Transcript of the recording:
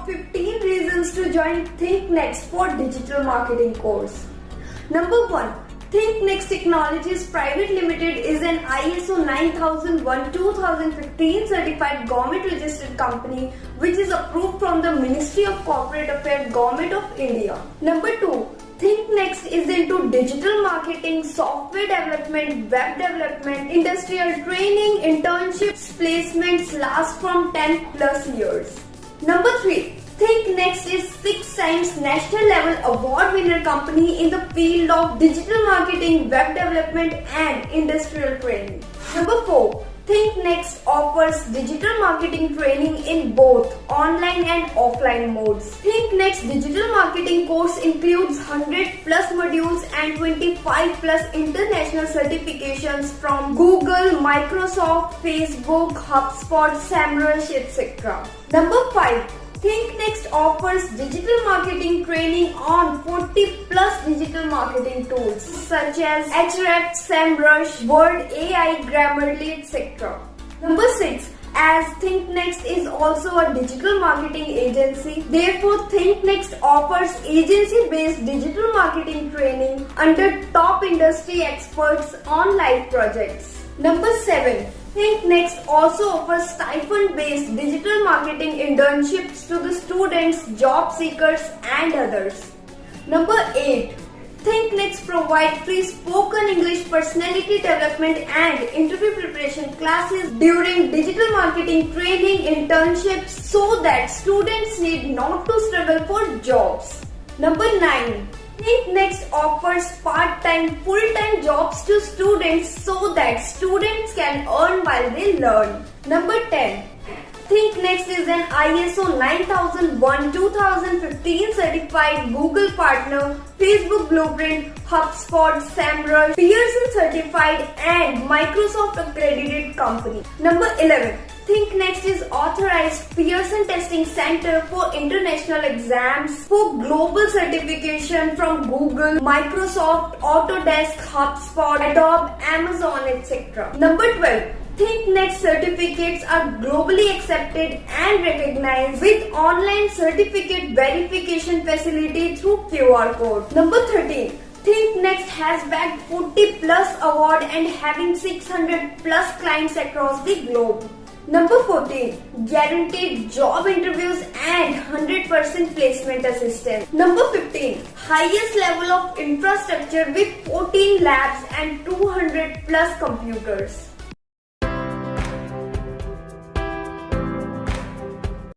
top 15 reasons to join ThinkNEXT for digital marketing course. Number 1. ThinkNEXT Technologies Private Limited is an ISO 9001-2015 certified government registered company which is approved from the Ministry of Corporate Affairs, Government of India. Number 2. ThinkNEXT is into digital marketing, software development, web development, industrial training, internships, placements last from 10 plus years. Number 3. ThinkNEXT is 6 times national level award winner company in the field of digital marketing, web development and industrial training. Number 4. ThinkNEXT offers digital marketing training in both online and offline modes. ThinkNEXT digital marketing course includes 100 plus modules and 25 plus international certifications from Google, Microsoft, Facebook, HubSpot, SEMrush, etc. Number 5. ThinkNEXT offers digital marketing training on 40 plus digital marketing tools such as Ahrefs, SEMrush, Word, AI, Grammarly, etc. Number 6. As ThinkNEXT is also a digital marketing agency, therefore ThinkNEXT offers agency-based digital marketing training under top industry experts on live projects. Number 7. ThinkNEXT also offers stipend-based digital marketing internships to the students, job seekers and others. Number 8. ThinkNEXT provides free spoken English personality development and interview preparation classes during digital marketing training internships so that students need not to struggle for jobs. Number 9. ThinkNEXT offers part-time, full-time jobs to students so that students can earn while they learn. Number 10. ThinkNEXT is an ISO 9001-2015 certified Google partner, Facebook Blueprint, HubSpot, SEMrush, Pearson certified and Microsoft accredited company. Number 11. ThinkNEXT is authorized Pearson Testing Center for international exams for global certification from Google, Microsoft, Autodesk, HubSpot, Adobe, Amazon, etc. Number 12. ThinkNEXT certificates are globally accepted and recognized with online certificate verification facility through QR code. Number 13. ThinkNEXT has bagged 40 plus award and having 600 plus clients across the globe. Number 14. Guaranteed job interviews and 100% placement assistance. Number 15. Highest level of infrastructure with 14 labs and 200 plus computers.